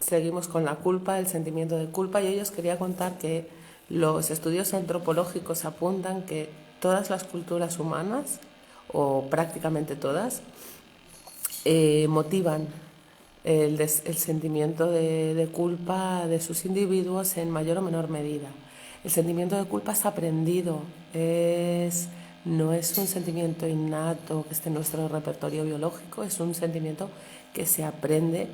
seguimos con la culpa, el sentimiento de culpa, y hoy os quería contar que los estudios antropológicos apuntan que todas las culturas humanas, o prácticamente todas, motivan el sentimiento de culpa de sus individuos en mayor o menor medida. El sentimiento de culpa es aprendido, no es un sentimiento innato que esté en nuestro repertorio biológico, es un sentimiento que se aprende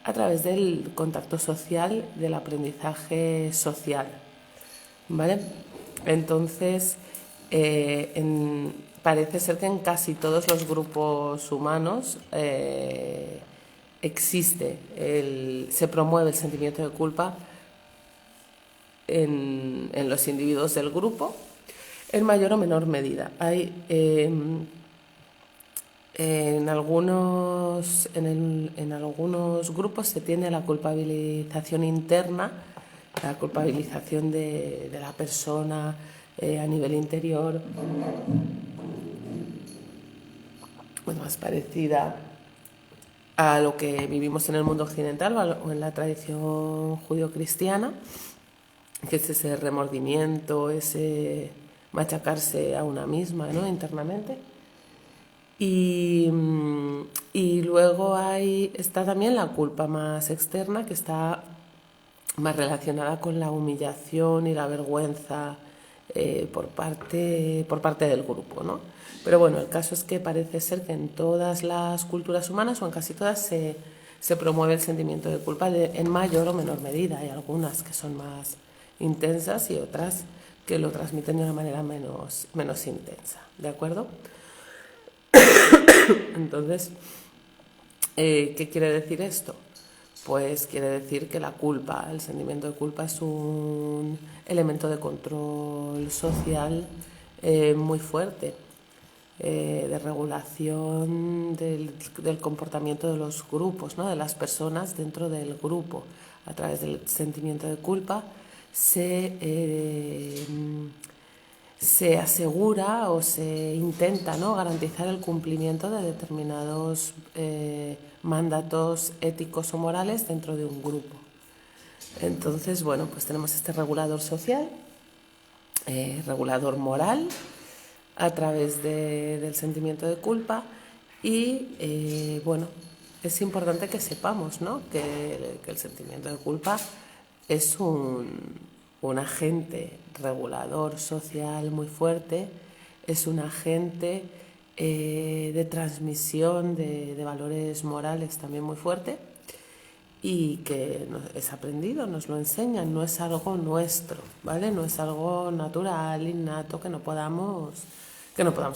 a través del contacto social, del aprendizaje social, ¿vale? Entonces, parece ser que en casi todos los grupos humanos se promueve el sentimiento de culpa en los individuos del grupo, en mayor o menor medida. Hay en algunos grupos se tiene la culpabilización interna, la culpabilización de la persona a nivel interior, pues más parecida a lo que vivimos en el mundo occidental o en la tradición judío-cristiana, que es ese remordimiento, ese machacarse a una misma, ¿no?, internamente. Y luego está también la culpa más externa, que está más relacionada con la humillación y la vergüenza por parte del grupo, ¿no? Pero bueno, el caso es que parece ser que en todas las culturas humanas, o en casi todas, se promueve el sentimiento de culpa en mayor o menor medida. Hay algunas que son más intensas y otras que lo transmiten de una manera menos intensa, ¿de acuerdo? Entonces, ¿qué quiere decir esto? Pues quiere decir que la culpa, el sentimiento de culpa, es un elemento de control social muy fuerte, de regulación del comportamiento de los grupos, ¿no?, de las personas dentro del grupo. A través del sentimiento de culpa se asegura o se intenta, ¿no?, garantizar el cumplimiento de determinados mandatos éticos o morales dentro de un grupo. Entonces, bueno, pues tenemos este regulador social, regulador moral, a través del sentimiento de culpa, y bueno, es importante que sepamos, ¿no?, que el sentimiento de culpa es un agente regulador social muy fuerte, es un agente de transmisión de valores morales también muy fuerte, y que es aprendido, nos lo enseñan, no es algo nuestro, ¿vale? No es algo natural, innato, que no podamos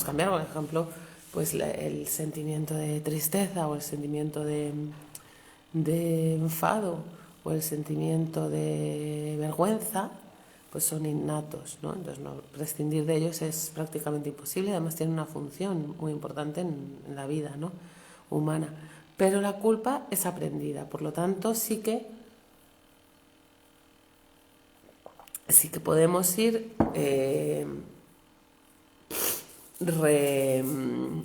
cambiar. Por ejemplo, pues el sentimiento de tristeza, o el sentimiento de enfado, o el sentimiento de vergüenza, pues son innatos, ¿no? Entonces, prescindir de ellos es prácticamente imposible. Además, tienen una función muy importante en la vida, ¿no?, humana. Pero la culpa es aprendida, por lo tanto sí que podemos ir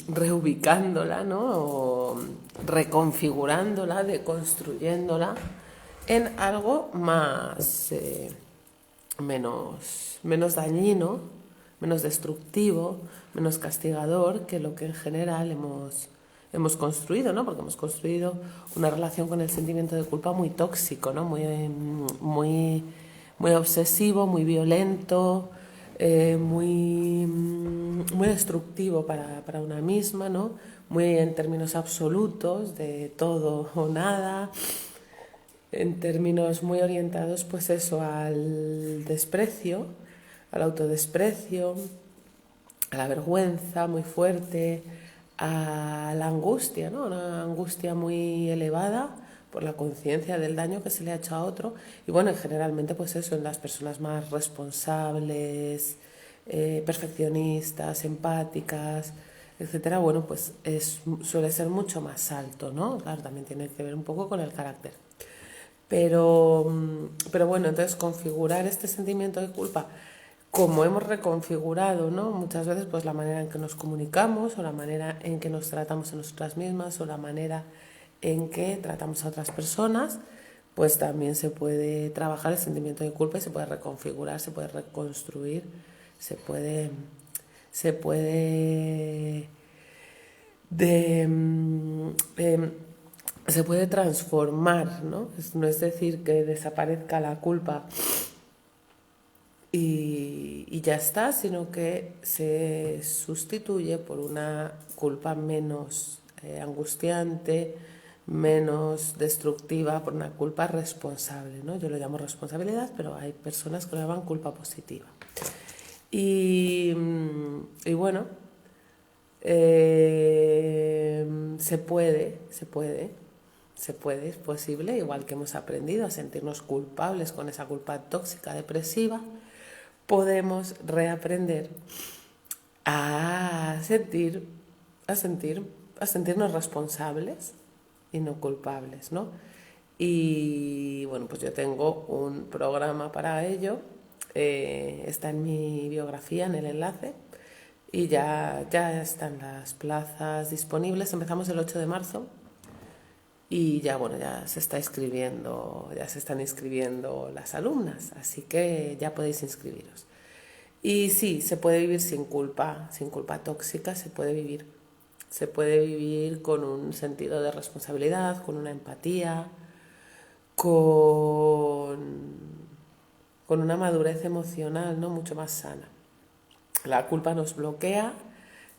reubicándola, ¿no?, o reconfigurándola, deconstruyéndola en algo menos dañino, menos destructivo, menos castigador que lo que en general hemos construido, ¿no? Porque hemos construido una relación con el sentimiento de culpa muy tóxico, ¿no?, muy obsesivo, muy violento, muy destructivo para una misma, ¿no?, muy en términos absolutos, de todo o nada, en términos muy orientados, pues eso, al desprecio, al autodesprecio, a la vergüenza muy fuerte, a la angustia, ¿no?, una angustia muy elevada por la conciencia del daño que se le ha hecho a otro. Y bueno, generalmente pues eso, en las personas más responsables, perfeccionistas, empáticas, etcétera, bueno, pues suele ser mucho más alto, ¿no? Claro, también tiene que ver un poco con el carácter. Pero bueno, entonces configurar este sentimiento de culpa, como hemos reconfigurado, ¿no?, muchas veces, pues la manera en que nos comunicamos, o la manera en que nos tratamos a nosotras mismas, o la manera en que tratamos a otras personas, pues también se puede trabajar el sentimiento de culpa y se puede reconfigurar, se puede reconstruir, se puede, se puede de, se puede transformar, ¿no? No es decir que desaparezca la culpa y ya está, sino que se sustituye por una culpa menos angustiante, menos destructiva, por una culpa responsable, ¿no? Yo lo llamo responsabilidad, pero hay personas que lo llaman culpa positiva. Y bueno, es posible, igual que hemos aprendido a sentirnos culpables con esa culpa tóxica, depresiva, podemos reaprender a sentirnos responsables y no culpables, ¿no? Y bueno, pues yo tengo un programa para ello, está en mi biografía, en el enlace, y ya están las plazas disponibles. Empezamos el 8 de marzo y ya, bueno, ya se están inscribiendo las alumnas, así que ya podéis inscribiros. Y sí, se puede vivir sin culpa tóxica, se puede vivir con un sentido de responsabilidad, con una empatía, con una madurez emocional, ¿no? Mucho más sana. La culpa nos bloquea,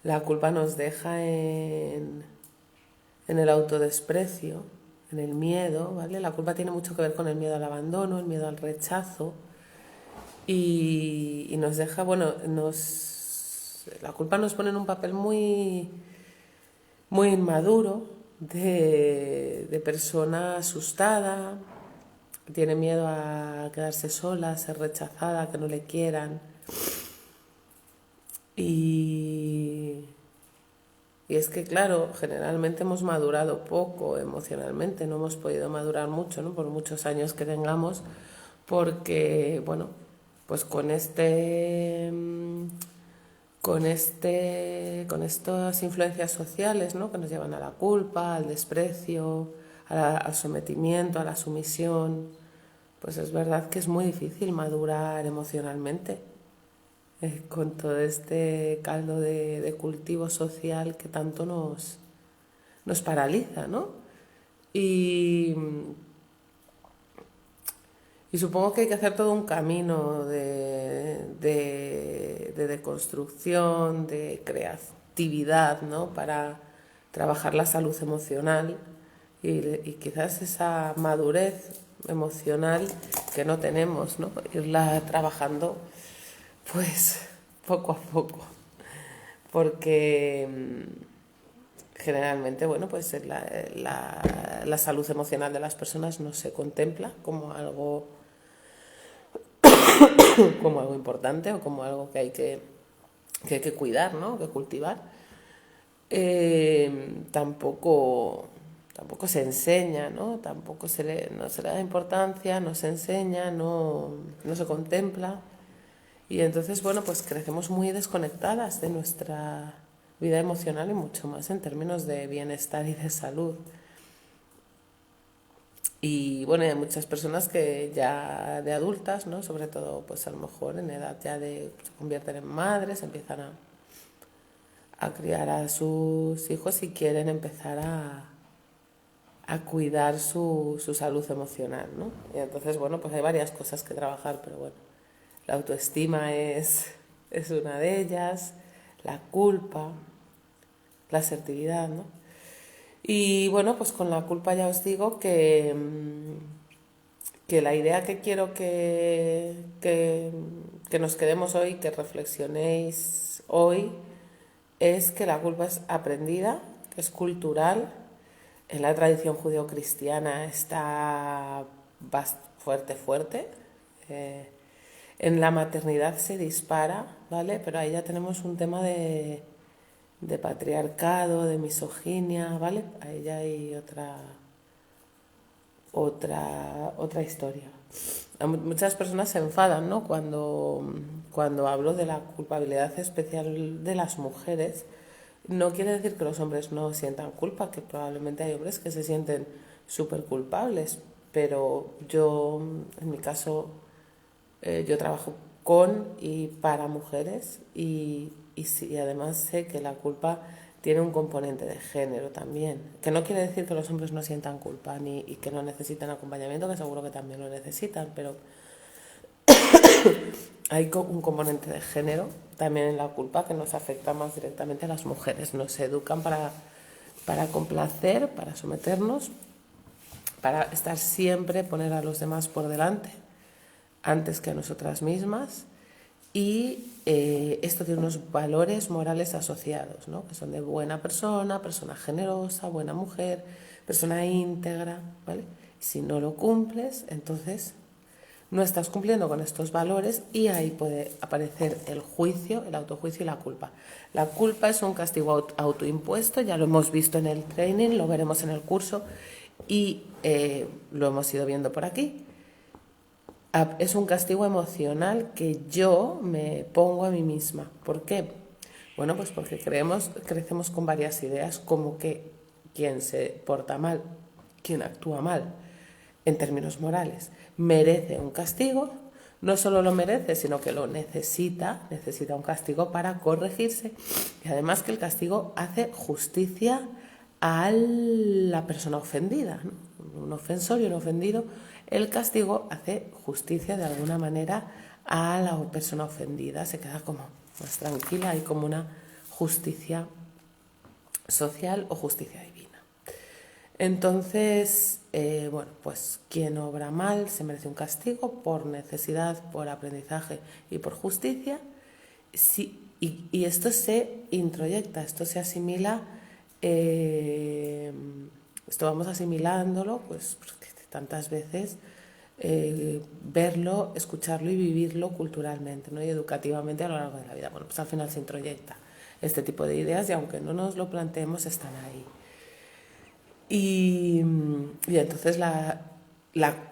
la culpa nos deja en el autodesprecio, en el miedo, ¿vale? La culpa tiene mucho que ver con el miedo al abandono, el miedo al rechazo y nos deja, bueno, la culpa nos pone en un papel muy, muy inmaduro de persona asustada, que tiene miedo a quedarse sola, a ser rechazada, a que no le quieran. Y es que, claro, generalmente hemos madurado poco emocionalmente, no hemos podido madurar mucho, ¿no? Por muchos años que tengamos, porque, bueno, pues con estas influencias sociales, ¿no? Que nos llevan a la culpa, al desprecio, al sometimiento, a la sumisión, pues es verdad que es muy difícil madurar emocionalmente. Con todo este caldo de cultivo social que tanto nos paraliza, ¿no? Y supongo que hay que hacer todo un camino de deconstrucción, de creatividad, ¿no? Para trabajar la salud emocional y quizás esa madurez emocional que no tenemos, ¿no? Irla trabajando pues poco a poco, porque generalmente, bueno, pues la salud emocional de las personas no se contempla como algo importante o como algo que hay que cuidar, ¿no? Que cultivar. Tampoco se enseña, ¿no? Tampoco no se le da importancia, no se enseña, no se contempla. Y entonces, bueno, pues crecemos muy desconectadas de nuestra vida emocional y mucho más en términos de bienestar y de salud. Y bueno, hay muchas personas que ya de adultas, ¿no? Sobre todo, pues a lo mejor en edad ya se convierten en madres, empiezan a criar a sus hijos y quieren empezar a cuidar su salud emocional, ¿no? Y entonces, bueno, pues hay varias cosas que trabajar, pero bueno. La autoestima es una de ellas, la culpa, la asertividad, ¿no? Y bueno, pues con la culpa ya os digo que la idea que quiero que nos quedemos hoy, que reflexionéis hoy, es que la culpa es aprendida, que es cultural. En la tradición judeocristiana está fuerte. En la maternidad se dispara, ¿vale? Pero ahí ya tenemos un tema de patriarcado, de misoginia, ¿vale? Ahí ya hay otra historia. Muchas personas se enfadan, ¿no? Cuando hablo de la culpabilidad especial de las mujeres. No quiere decir que los hombres no sientan culpa, que probablemente hay hombres que se sienten súper culpables, pero yo, en mi caso, yo trabajo con y para mujeres y sí, además sé que la culpa tiene un componente de género también, que no quiere decir que los hombres no sientan culpa y que no necesitan acompañamiento, que seguro que también lo necesitan, pero hay un componente de género también en la culpa que nos afecta más directamente a las mujeres. Nos educan para complacer, para someternos, para estar siempre, poner a los demás por delante, antes que a nosotras mismas. Y esto tiene unos valores morales asociados, ¿no? Que son de buena persona, persona generosa, buena mujer, persona íntegra, ¿vale? Si no lo cumples, entonces no estás cumpliendo con estos valores y ahí puede aparecer el juicio, el autojuicio y la culpa. La culpa es un castigo autoimpuesto, ya lo hemos visto en el training, lo veremos en el curso y lo hemos ido viendo por aquí. Es un castigo emocional que yo me pongo a mí misma. ¿Por qué? Bueno, pues porque crecemos con varias ideas, como que quien se porta mal, quien actúa mal, en términos morales, merece un castigo. No solo lo merece, sino que lo necesita un castigo para corregirse. Y además que el castigo hace justicia a la persona ofendida, ¿no? Un ofensor y un ofendido. El castigo hace justicia de alguna manera a la persona ofendida. Se queda como más tranquila, hay como una justicia social o justicia divina. Entonces, bueno, pues quien obra mal se merece un castigo por necesidad, por aprendizaje y por justicia. Sí, y esto se introyecta, esto se asimila, esto vamos asimilándolo, pues porque tantas veces verlo, escucharlo y vivirlo culturalmente, ¿no? Y educativamente a lo largo de la vida. Bueno, pues al final se introyecta este tipo de ideas y aunque no nos lo planteemos, están ahí. Y entonces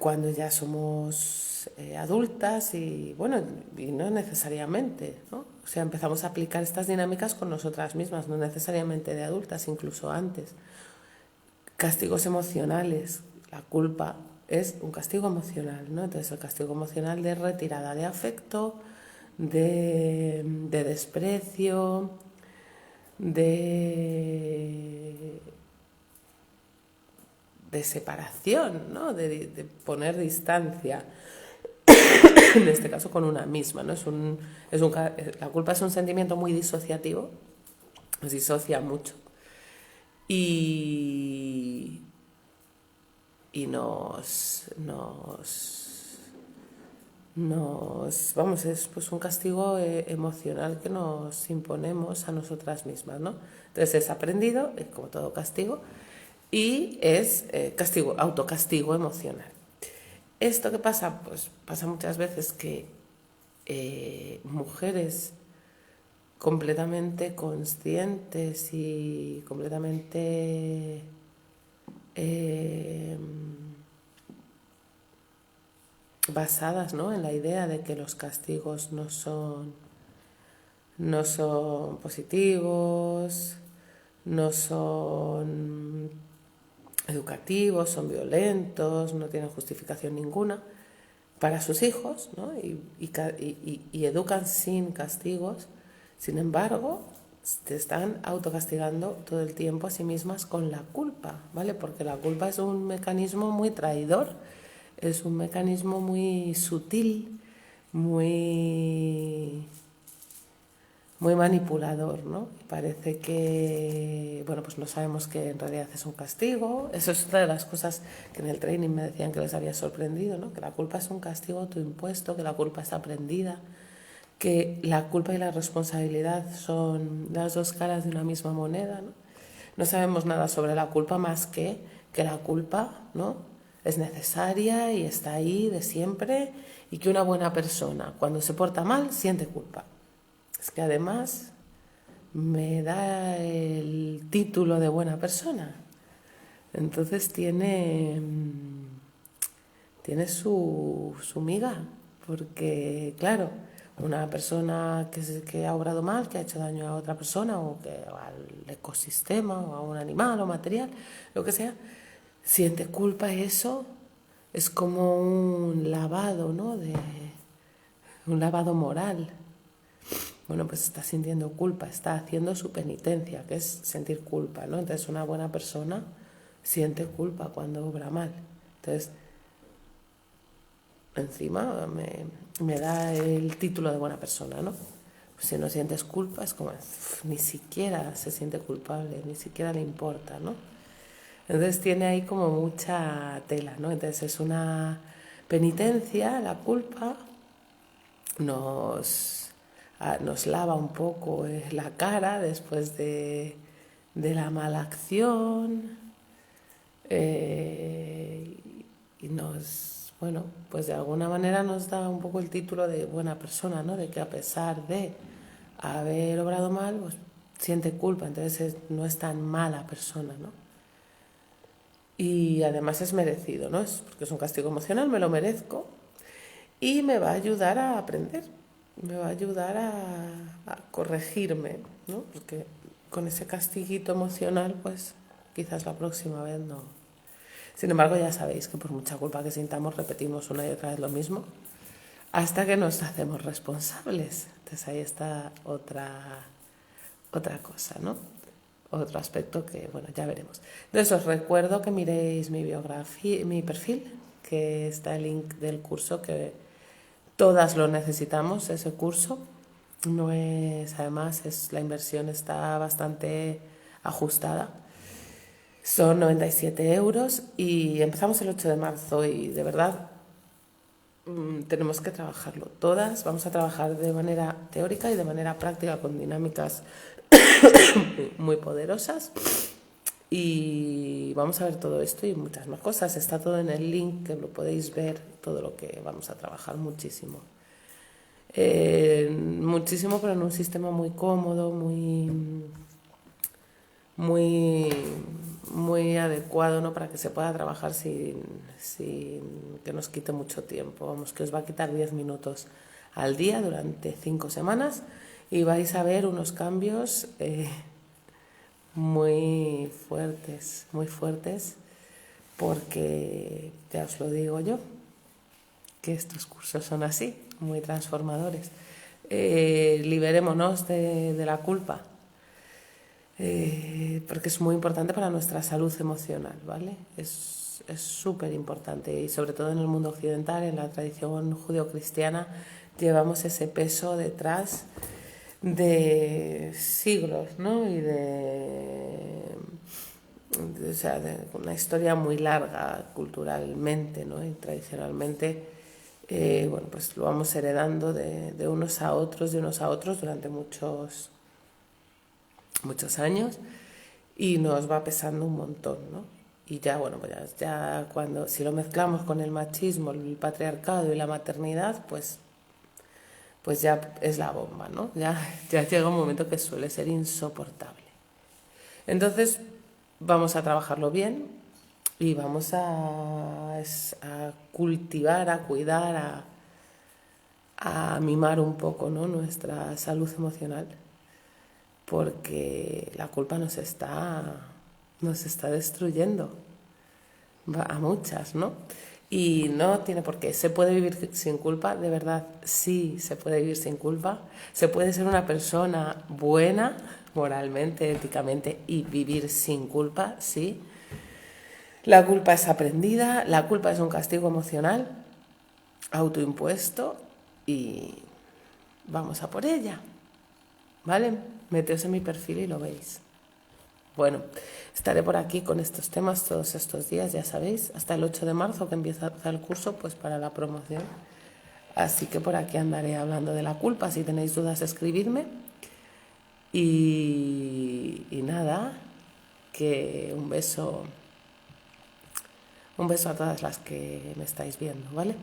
cuando ya somos adultas y bueno, y no necesariamente, ¿no? O sea, empezamos a aplicar estas dinámicas con nosotras mismas, no necesariamente de adultas, incluso antes. Castigos emocionales, la culpa es un castigo emocional, ¿no? Entonces el castigo emocional de retirada de afecto, de desprecio, de separación, ¿no? De poner distancia, en este caso con una misma, ¿no? La culpa es un sentimiento muy disociativo, nos disocia mucho y vamos, es pues un castigo emocional que nos imponemos a nosotras mismas, ¿no? Entonces es aprendido, como todo castigo, y es autocastigo emocional. ¿Esto qué pasa? Pues pasa muchas veces que mujeres completamente conscientes y completamente basadas, ¿no?, en la idea de que los castigos no son positivos, no son educativos, son violentos, no tienen justificación ninguna para sus hijos, ¿no? y educan sin castigos. Sin embargo, te están autocastigando todo el tiempo a sí mismas con la culpa, ¿vale? Porque la culpa es un mecanismo muy traidor, es un mecanismo muy sutil, muy manipulador, ¿no? Parece que, bueno, pues no sabemos que en realidad es un castigo. Eso es otra de las cosas que en el training me decían que les había sorprendido, ¿no? Que la culpa es un castigo autoimpuesto, que la culpa es aprendida, que la culpa y la responsabilidad son las dos caras de una misma moneda, ¿no? No sabemos nada sobre la culpa más que la culpa, ¿no?, es necesaria y está ahí de siempre, y que una buena persona cuando se porta mal siente culpa. Es que además me da el título de buena persona. Entonces tiene su miga, porque claro, una persona que ha obrado mal, que ha hecho daño a otra persona o al ecosistema o a un animal o material, lo que sea, siente culpa, y eso es como un lavado, ¿no? Un lavado moral. Bueno, pues está sintiendo culpa, está haciendo su penitencia, que es sentir culpa, ¿no? Entonces una buena persona siente culpa cuando obra mal. Entonces, encima me da el título de buena persona, ¿no? Si no sientes culpa, es como, ni siquiera se siente culpable, ni siquiera le importa, ¿no? Entonces tiene ahí como mucha tela, ¿no? Entonces es una penitencia, la culpa nos lava un poco la cara después de la mala acción y bueno, pues de alguna manera nos da un poco el título de buena persona, ¿no? De que a pesar de haber obrado mal, pues siente culpa, entonces no es tan mala persona, ¿no? Y además es merecido, ¿no? Porque es un castigo emocional, me lo merezco y me va a ayudar a aprender, me va a ayudar a corregirme, ¿no? Porque con ese castiguito emocional, pues quizás la próxima vez no. Sin embargo, ya sabéis que por mucha culpa que sintamos, repetimos una y otra vez lo mismo hasta que nos hacemos responsables. Entonces ahí está otra cosa, ¿no? Otro aspecto que, bueno, ya veremos. Entonces os recuerdo que miréis mi biografía, mi perfil, que está el link del curso, que todas lo necesitamos, ese curso. No es, además, la inversión está bastante ajustada. Son 97 euros y empezamos el 8 de marzo y de verdad tenemos que trabajarlo. Todas vamos a trabajar de manera teórica y de manera práctica con dinámicas muy poderosas y vamos a ver todo esto y muchas más cosas. Está todo en el link, que lo podéis ver, todo lo que vamos a trabajar muchísimo. Muchísimo, pero en un sistema muy cómodo, muy adecuado, ¿no? Para que se pueda trabajar sin que nos quite mucho tiempo. Vamos, que os va a quitar 10 minutos al día durante 5 semanas y vais a ver unos cambios muy fuertes, porque ya os lo digo yo, que estos cursos son así, muy transformadores. Liberémonos de la culpa, porque es muy importante para nuestra salud emocional, ¿vale? Es súper importante y sobre todo en el mundo occidental, en la tradición judeocristiana, llevamos ese peso detrás de siglos, ¿no? Y o sea, de una historia muy larga culturalmente, ¿no? Y tradicionalmente, bueno, pues lo vamos heredando de unos a otros durante muchos años y nos va pesando un montón, ¿no? Y ya, bueno, pues ya cuando, si lo mezclamos con el machismo, el patriarcado y la maternidad, pues ya es la bomba, ¿no? Ya llega un momento que suele ser insoportable. Entonces, vamos a trabajarlo bien y vamos a cultivar, a cuidar, a mimar un poco, ¿no? Nuestra salud emocional, porque la culpa nos está destruyendo a muchas, ¿no? Y no tiene por qué. ¿Se puede vivir sin culpa? De verdad, sí, se puede vivir sin culpa. Se puede ser una persona buena, moralmente, éticamente, y vivir sin culpa, sí. La culpa es aprendida, la culpa es un castigo emocional, autoimpuesto, y vamos a por ella, ¿vale? Meteos en mi perfil y lo veis. Bueno, estaré por aquí con estos temas todos estos días, ya sabéis, hasta el 8 de marzo que empieza el curso, pues para la promoción. Así que por aquí andaré hablando de la culpa. Si tenéis dudas, escribidme. Y nada, que un beso a todas las que me estáis viendo, ¿vale?